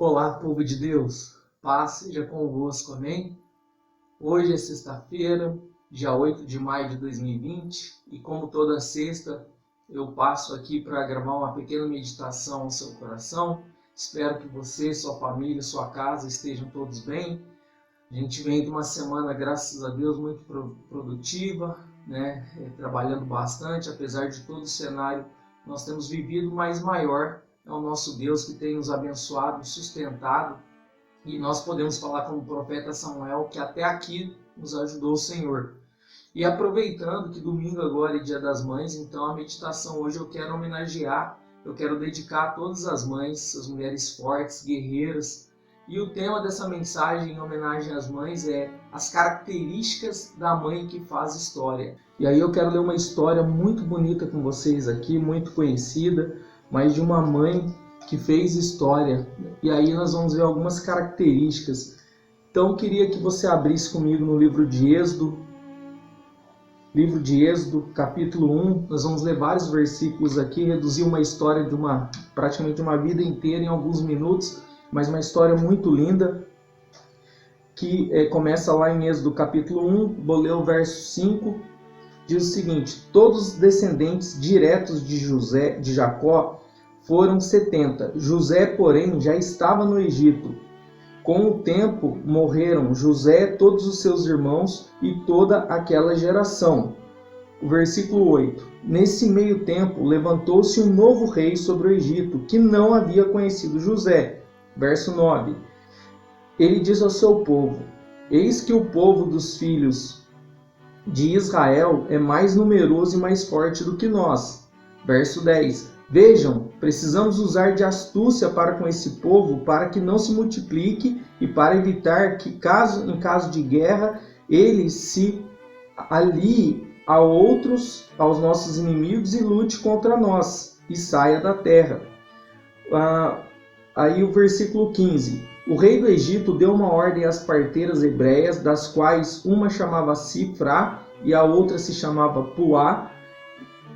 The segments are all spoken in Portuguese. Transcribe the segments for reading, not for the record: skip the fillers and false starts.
Olá, povo de Deus, paz seja convosco, amém? Hoje é sexta-feira, dia 8 de maio de 2020, e como toda sexta, eu passo aqui para gravar uma pequena meditação ao seu coração. Espero que você, sua família, sua casa estejam todos bem. A gente vem de uma semana, graças a Deus, muito produtiva, né? Trabalhando bastante, apesar de todo o cenário que nós temos vivido, mas maior é o nosso Deus que tem nos abençoado, sustentado, e nós podemos falar como o profeta Samuel que até aqui nos ajudou o Senhor. E aproveitando que domingo agora é Dia das Mães, então a meditação hoje eu quero homenagear, eu quero dedicar a todas as mães, as mulheres fortes, guerreiras. E o tema dessa mensagem em homenagem às mães é as características da mãe que faz história. E aí eu quero ler uma história muito bonita com vocês aqui, muito conhecida, mas de uma mãe que fez história. E aí nós vamos ver algumas características. Então eu queria que você abrisse comigo no livro de Êxodo, capítulo 1. Nós vamos ler vários versículos aqui, reduzir uma história de praticamente uma vida inteira em alguns minutos, mas uma história muito linda, que começa lá em Êxodo capítulo 1, vou ler o verso 5, diz o seguinte: todos os descendentes diretos de Jacó foram 70. José, porém, já estava no Egito. Com o tempo morreram José, todos os seus irmãos e toda aquela geração. O versículo 8. Nesse meio tempo levantou-se um novo rei sobre o Egito, que não havia conhecido José. Verso 9. Ele disse ao seu povo: eis que o povo dos filhos de Israel é mais numeroso e mais forte do que nós. Verso 10. Vejam, precisamos usar de astúcia para com esse povo, para que não se multiplique e para evitar que, em caso de guerra, ele se alie aos nossos inimigos e lute contra nós e saia da terra. Aí o versículo 15. O rei do Egito deu uma ordem às parteiras hebreias, das quais uma chamava Sifrá e a outra se chamava Puá,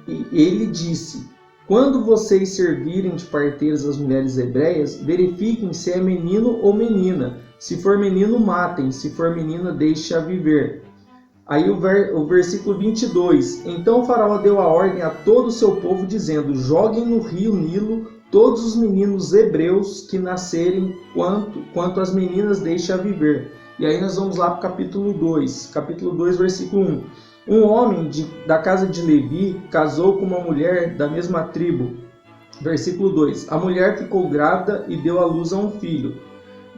e ele disse: quando vocês servirem de parteiras às mulheres hebreias, verifiquem se é menino ou menina. Se for menino, matem. Se for menina, deixe-a viver. Aí o versículo 22. Então o faraó deu a ordem a todo o seu povo, dizendo: joguem no rio Nilo todos os meninos hebreus que nascerem, quanto as meninas deixem a viver. E aí nós vamos lá para o capítulo 2, versículo 1. Um homem da casa de Levi casou com uma mulher da mesma tribo. Versículo 2. A mulher ficou grávida e deu à luz a um filho.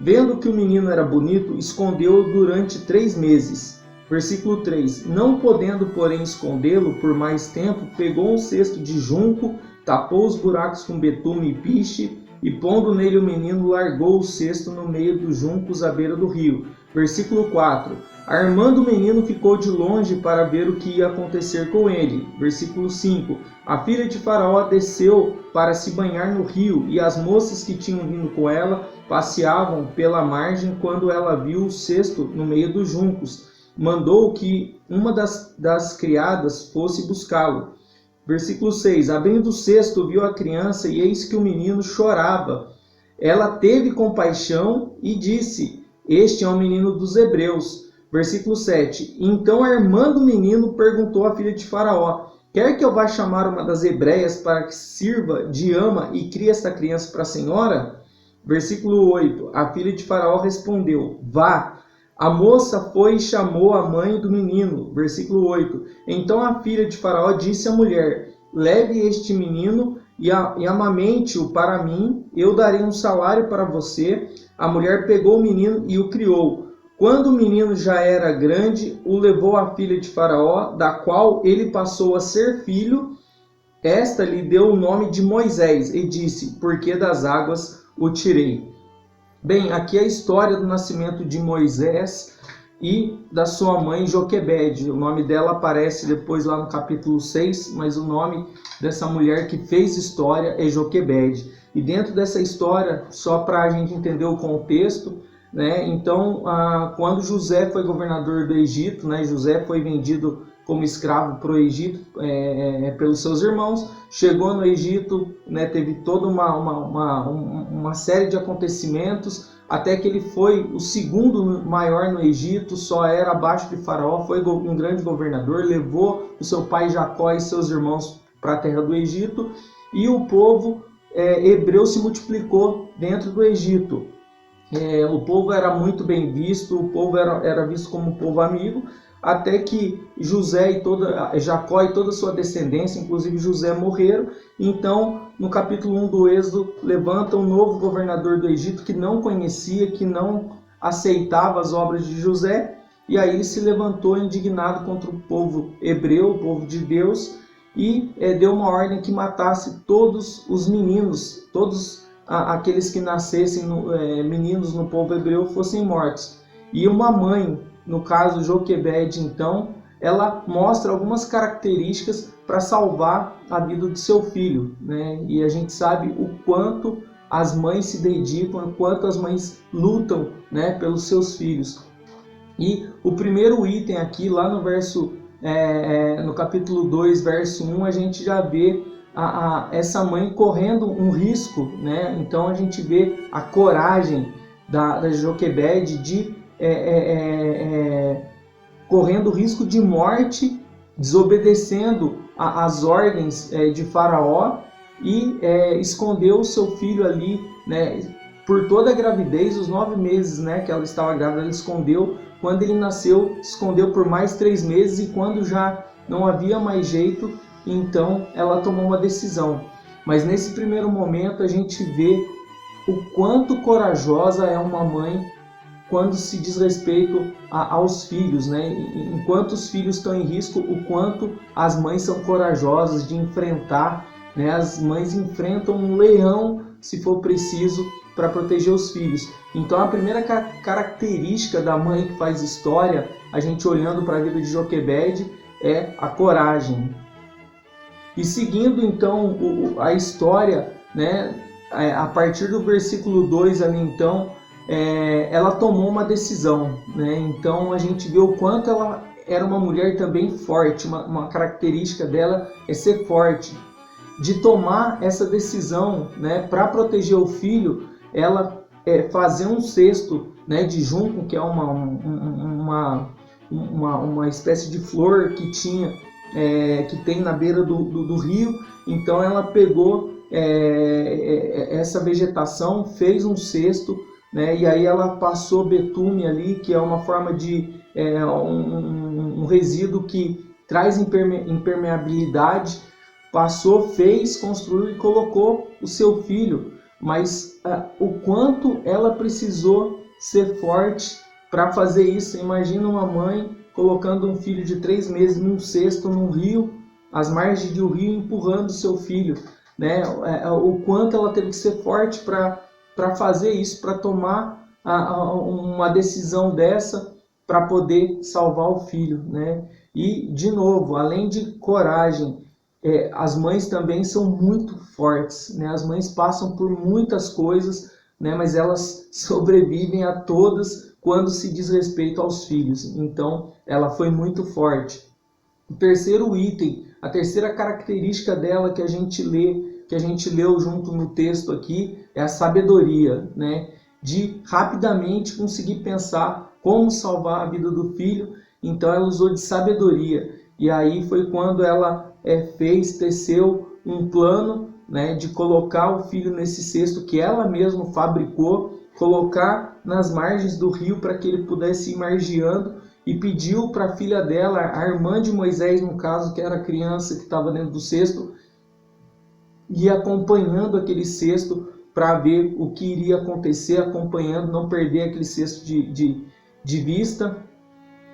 Vendo que o menino era bonito, escondeu-o durante 3 meses. Versículo 3. Não podendo, porém, escondê-lo por mais tempo, pegou um cesto de junco, tapou os buracos com betume e piche, e pondo nele o menino, largou o cesto no meio dos juncos à beira do rio. Versículo 4. Armando o menino, ficou de longe para ver o que ia acontecer com ele. Versículo 5. A filha de Faraó desceu para se banhar no rio, e as moças que tinham vindo com ela passeavam pela margem. Quando ela viu o cesto no meio dos juncos, mandou que uma das criadas fosse buscá-lo. Versículo 6. Abrindo o cesto, viu a criança, e eis que o menino chorava. Ela teve compaixão e disse: este é o menino dos hebreus. Versículo 7. Então, armando o menino, perguntou à filha de Faraó: quer que eu vá chamar uma das hebreias para que sirva de ama e crie esta criança para a senhora? Versículo 8. A filha de Faraó respondeu: vá. A moça foi e chamou a mãe do menino. Versículo 8. Então a filha de Faraó disse à mulher: leve este menino e amamente-o para mim, eu darei um salário para você. A mulher pegou o menino e o criou. Quando o menino já era grande, o levou à filha de Faraó, da qual ele passou a ser filho. Esta lhe deu o nome de Moisés e disse: porque das águas o tirei. Bem, aqui é a história do nascimento de Moisés e da sua mãe Joquebede. O nome dela aparece depois lá no capítulo 6, mas o nome dessa mulher que fez história é Joquebede. E dentro dessa história, só para a gente entender o contexto, né? Então, quando José foi governador do Egito, né? José foi vendido como escravo para o Egito pelos seus irmãos. Chegou no Egito, né, teve toda uma série de acontecimentos, até que ele foi o segundo maior no Egito, só era abaixo de Faraó, foi um grande governador, levou o seu pai Jacó e seus irmãos para a terra do Egito, e o povo hebreu se multiplicou dentro do Egito. O povo era muito bem visto, o povo era visto como um povo amigo, até que Jacó e toda a sua descendência, inclusive José, morreram. Então, no capítulo 1 do Êxodo, levanta um novo governador do Egito que não conhecia, que não aceitava as obras de José, e aí ele se levantou indignado contra o povo hebreu, o povo de Deus, e deu uma ordem que matasse todos os meninos, todos aqueles que nascessem meninos no povo hebreu fossem mortos. E uma mãe, no caso Joquebede, então, ela mostra algumas características para salvar a vida do seu filho, né? E a gente sabe o quanto as mães se dedicam, o quanto as mães lutam, né, pelos seus filhos. E o primeiro item aqui, lá no no capítulo 2, verso 1, a gente já vê essa mãe correndo um risco, né? Então a gente vê a coragem da Joquebede de correndo risco de morte, desobedecendo as ordens de Faraó, e escondeu o seu filho ali, né? Por toda a gravidez, os 9 meses, né, que ela estava grávida, ela escondeu. Quando ele nasceu, escondeu por mais 3 meses, e quando já não havia mais jeito, então ela tomou uma decisão. Mas nesse primeiro momento a gente vê o quanto corajosa é uma mãe quando se diz respeito aos filhos, né? Enquanto os filhos estão em risco, o quanto as mães são corajosas de enfrentar, né? As mães enfrentam um leão, se for preciso, para proteger os filhos. Então a primeira característica da mãe que faz história, a gente olhando para a vida de Joquebede, é a coragem. E seguindo então a história, né, a partir do versículo 2 ali, então, ela tomou uma decisão, né? Então a gente vê o quanto ela era uma mulher também forte, uma característica dela é ser forte. De tomar essa decisão, né, para proteger o filho, ela fazer um cesto, né, de junco, que é uma espécie de flor que tem na beira do rio. Então ela pegou essa vegetação, fez um cesto, né, e aí ela passou betume ali, que é uma forma de um resíduo que traz impermeabilidade. Passou, fez, construiu e colocou o seu filho. Mas o quanto ela precisou ser forte para fazer isso. Imagina uma mãe colocando um filho de 3 meses num cesto, num rio, às margens do rio, empurrando o seu filho, né? O quanto ela teve que ser forte para fazer isso, para tomar uma decisão dessa, para poder salvar o filho, né? E, de novo, além de coragem, as mães também são muito fortes, né? As mães passam por muitas coisas, né? Mas elas sobrevivem a todas quando se diz respeito aos filhos. Então, ela foi muito forte. O terceiro item, a terceira característica dela que a gente leu junto no texto aqui, é a sabedoria, né? De rapidamente conseguir pensar como salvar a vida do filho. Então, ela usou de sabedoria. E aí foi quando ela teceu um plano, né, de colocar o filho nesse cesto que ela mesma fabricou, colocar nas margens do rio para que ele pudesse ir margeando, e pediu para a filha dela, a irmã de Moisés, no caso, que era a criança que estava dentro do cesto, ir acompanhando aquele cesto para ver o que iria acontecer, acompanhando, não perder aquele cesto de vista.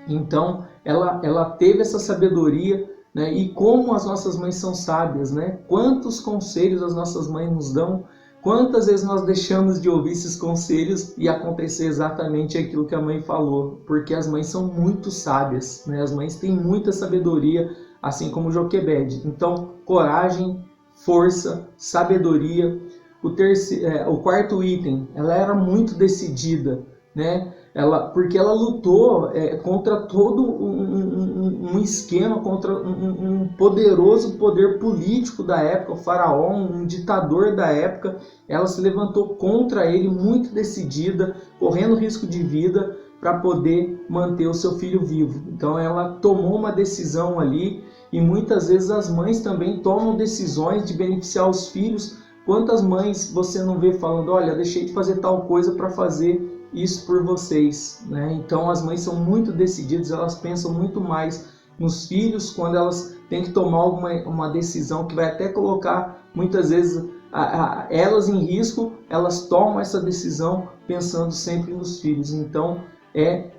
Então ela teve essa sabedoria, né? E como as nossas mães são sábias, né? Quantos conselhos as nossas mães nos dão, quantas vezes nós deixamos de ouvir esses conselhos e acontecer exatamente aquilo que a mãe falou, porque as mães são muito sábias, né? As mães têm muita sabedoria, assim como Joquebede. Então, coragem, força, sabedoria. O quarto item, ela era muito decidida, né? Porque ela lutou contra todo um esquema, contra um poderoso poder político da época, o faraó, um ditador da época. Ela se levantou contra ele, muito decidida, correndo risco de vida para poder manter o seu filho vivo. Então ela tomou uma decisão ali, e muitas vezes as mães também tomam decisões de beneficiar os filhos. Quantas mães você não vê falando, olha, deixei de fazer tal coisa para fazer isso por vocês, né? Então as mães são muito decididas, elas pensam muito mais nos filhos quando elas têm que tomar uma decisão que vai até colocar muitas vezes elas em risco. Elas tomam essa decisão pensando sempre nos filhos. Então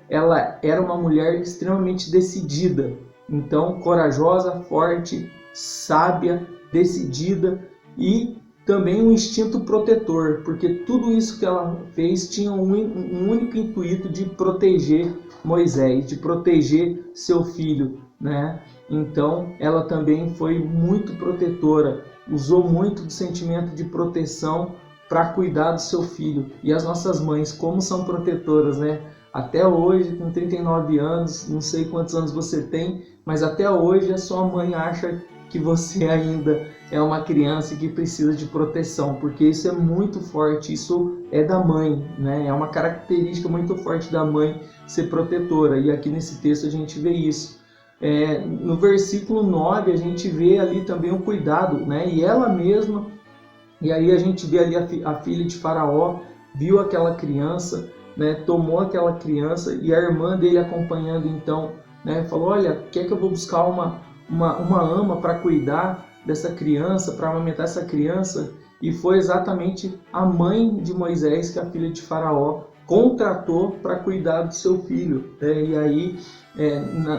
ela era uma mulher extremamente decidida, então corajosa, forte, sábia, decidida, e também um instinto protetor, porque tudo isso que ela fez tinha um único intuito de proteger Moisés, de proteger seu filho, né? Então ela também foi muito protetora, usou muito do sentimento de proteção para cuidar do seu filho. E as nossas mães, como são protetoras, né? Até hoje, com 39 anos, não sei quantos anos você tem, mas até hoje a sua mãe acha que você ainda é uma criança que precisa de proteção, porque isso é muito forte, isso é da mãe, né? É uma característica muito forte da mãe ser protetora, e aqui nesse texto a gente vê isso. No versículo 9 a gente vê ali também o cuidado, né? E ela mesma, e aí a gente vê ali a filha de Faraó, viu aquela criança, né? Tomou aquela criança, e a irmã dele acompanhando então, né? Falou, olha, quer que eu vou buscar uma ama para cuidar dessa criança, para amamentar essa criança? E foi exatamente a mãe de Moisés que a filha de Faraó contratou para cuidar do seu filho. E aí,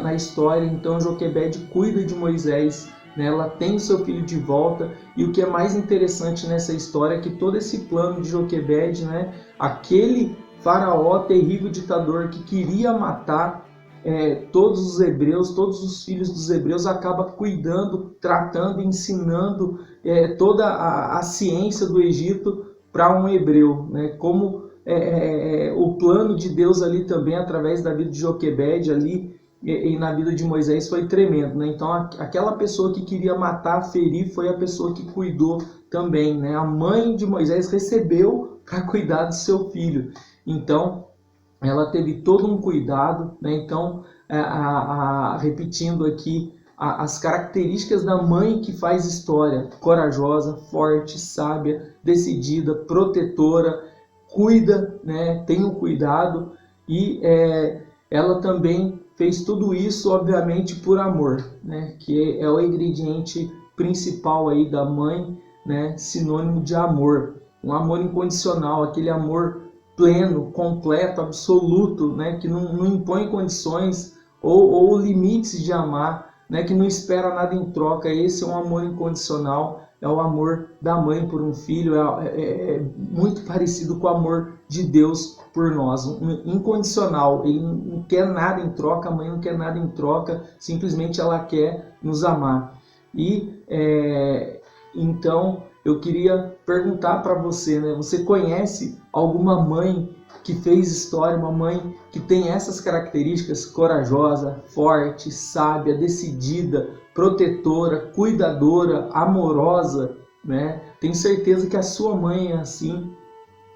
na história, então, Joquebede cuida de Moisés, né? Ela tem o seu filho de volta, e o que é mais interessante nessa história é que todo esse plano de Joquebede, né? Aquele Faraó, terrível ditador que queria matar todos os hebreus, todos os filhos dos hebreus, acaba cuidando, tratando, ensinando toda a ciência do Egito para um hebreu, né? Como o plano de Deus ali também, através da vida de Joquebede ali, e na vida de Moisés, foi tremendo, né? Então aquela pessoa que queria matar, ferir, foi a pessoa que cuidou também, né? A mãe de Moisés recebeu para cuidar do seu filho. Então ela teve todo um cuidado, né? Então, repetindo aqui as características da mãe que faz história: corajosa, forte, sábia, decidida, protetora, cuida, né? Tem um cuidado, e ela também fez tudo isso, obviamente, por amor, né? Que é o ingrediente principal aí da mãe, né? Sinônimo de amor, um amor incondicional, aquele amor pleno, completo, absoluto, né? Que não impõe condições ou limites de amar, né? Que não espera nada em troca. Esse é um amor incondicional, é o amor da mãe por um filho, é muito parecido com o amor de Deus por nós, um incondicional. Ele não quer nada em troca, a mãe não quer nada em troca, simplesmente ela quer nos amar. E então eu queria perguntar para você, né? Você conhece alguma mãe que fez história, uma mãe que tem essas características: corajosa, forte, sábia, decidida, protetora, cuidadora, amorosa, né? Tenho certeza que a sua mãe é assim,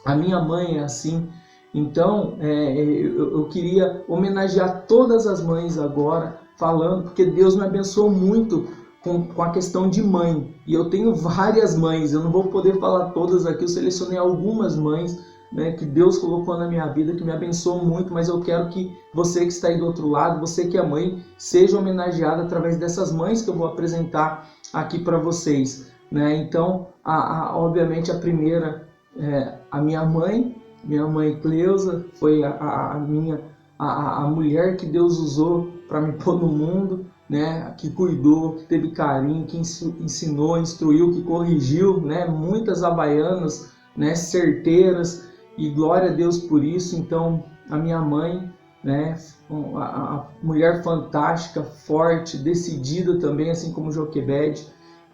a minha mãe é assim. Então, eu queria homenagear todas as mães agora, falando, porque Deus me abençoou muito com a questão de mãe. E eu tenho várias mães, eu não vou poder falar todas aqui, eu selecionei algumas mães, né, que Deus colocou na minha vida, que me abençoou muito, mas eu quero que você que está aí do outro lado, você que é mãe, seja homenageada através dessas mães que eu vou apresentar aqui para vocês, né? Então, obviamente, a primeira é a minha mãe Cleusa, foi a mulher que Deus usou para me pôr no mundo, né? Que cuidou, que teve carinho, que ensinou, instruiu, que corrigiu, né? Muitas havaianas, né? Certeiras, e glória a Deus por isso. Então, a minha mãe, né? A mulher fantástica, forte, decidida também, assim como Joquebede.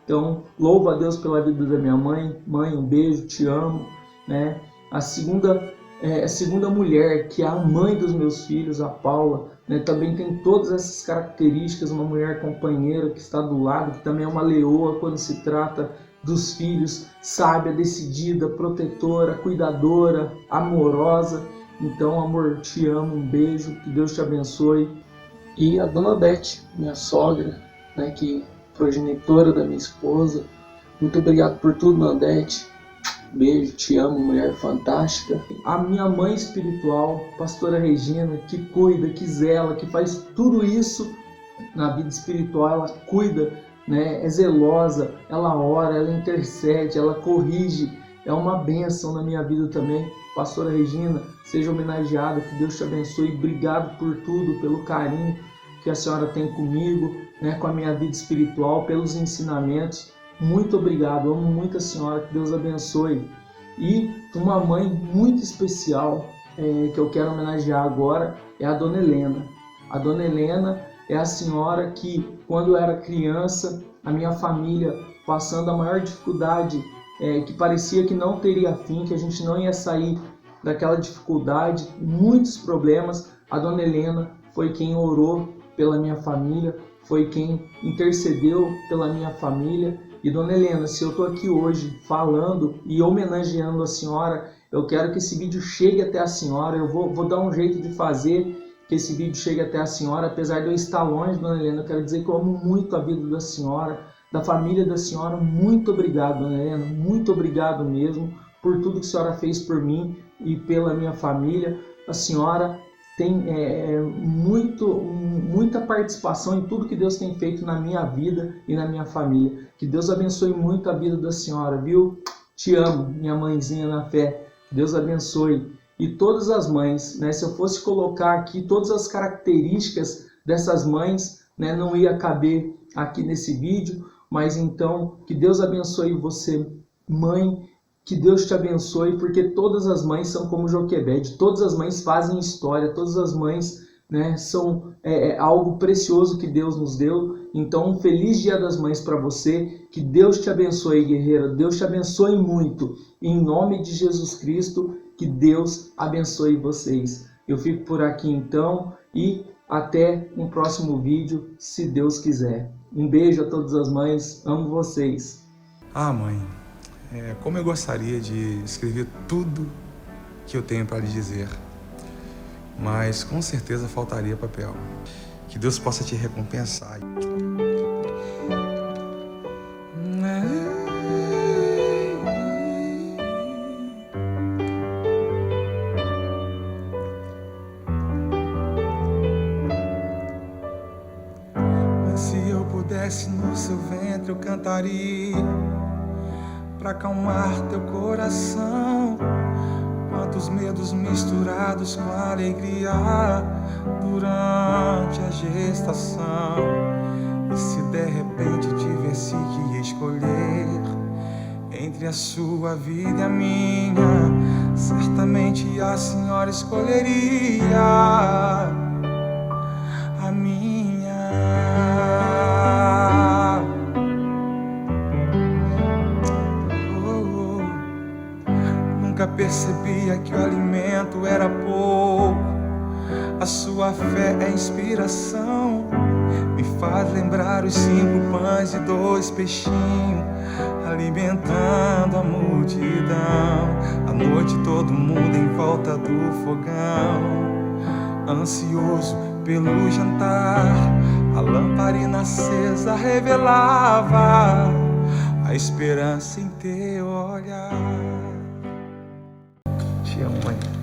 Então, louvo a Deus pela vida da minha mãe. Mãe, um beijo, te amo, né? A segunda a segunda mulher, que é a mãe dos meus filhos, a Paula, né, também tem todas essas características, uma mulher companheira que está do lado, que também é uma leoa quando se trata dos filhos, sábia, decidida, protetora, cuidadora, amorosa. Então, amor, te amo, um beijo, que Deus te abençoe. E a dona Beth, minha sogra, né, que progenitora da minha esposa, muito obrigado por tudo, Nandete. Beijo, te amo, mulher fantástica. A minha mãe espiritual, pastora Regina, que cuida, que zela, que faz tudo isso na vida espiritual. Ela cuida, né? É zelosa, ela ora, ela intercede, ela corrige. É uma bênção na minha vida também. Pastora Regina, seja homenageada, que Deus te abençoe. Obrigado por tudo, pelo carinho que a senhora tem comigo, né? Com a minha vida espiritual, pelos ensinamentos. Muito obrigado, amo muito a senhora, que Deus abençoe. E uma mãe muito especial que eu quero homenagear agora é a Dona Helena. A Dona Helena é a senhora que, quando eu era criança, a minha família passando a maior dificuldade, que parecia que não teria fim, que a gente não ia sair daquela dificuldade, muitos problemas, a Dona Helena foi quem orou pela minha família, foi quem intercedeu pela minha família. E Dona Helena, se eu estou aqui hoje falando e homenageando a senhora, eu quero que esse vídeo chegue até a senhora. Eu vou dar um jeito de fazer que esse vídeo chegue até a senhora. Apesar de eu estar longe, Dona Helena, eu quero dizer que eu amo muito a vida da senhora, da família da senhora. Muito obrigado, Dona Helena, muito obrigado mesmo por tudo que a senhora fez por mim e pela minha família. A senhora tem muita participação em tudo que Deus tem feito na minha vida e na minha família. Que Deus abençoe muito a vida da senhora, viu? Te amo, minha mãezinha na fé. Que Deus abençoe. E todas as mães, né? Se eu fosse colocar aqui todas as características dessas mães, né, não ia caber aqui nesse vídeo. Mas então, que Deus abençoe você, mãe. Que Deus te abençoe, porque todas as mães são como Joquebede, todas as mães fazem história, todas as mães, né, são algo precioso que Deus nos deu. Então, um feliz Dia das Mães para você, que Deus te abençoe, guerreira, Deus te abençoe muito, em nome de Jesus Cristo, que Deus abençoe vocês. Eu fico por aqui então e até um próximo vídeo, se Deus quiser. Um beijo a todas as mães, amo vocês. Mãe. Como eu gostaria de escrever tudo que eu tenho para lhe dizer, mas com certeza faltaria papel. Que Deus possa te recompensar. Mas se eu pudesse no seu ventre eu cantaria pra acalmar teu coração, quantos medos misturados com alegria durante a gestação. E se de repente tivesse que escolher entre a sua vida e a minha, certamente a senhora escolheria a minha. Nunca percebia que o alimento era pouco. A sua fé é inspiração. Me faz lembrar os 5 pães e 2 peixinhos, alimentando a multidão. À noite todo mundo em volta do fogão, ansioso pelo jantar. A lamparina acesa revelava a esperança em teu olhar. Te amo, mãe.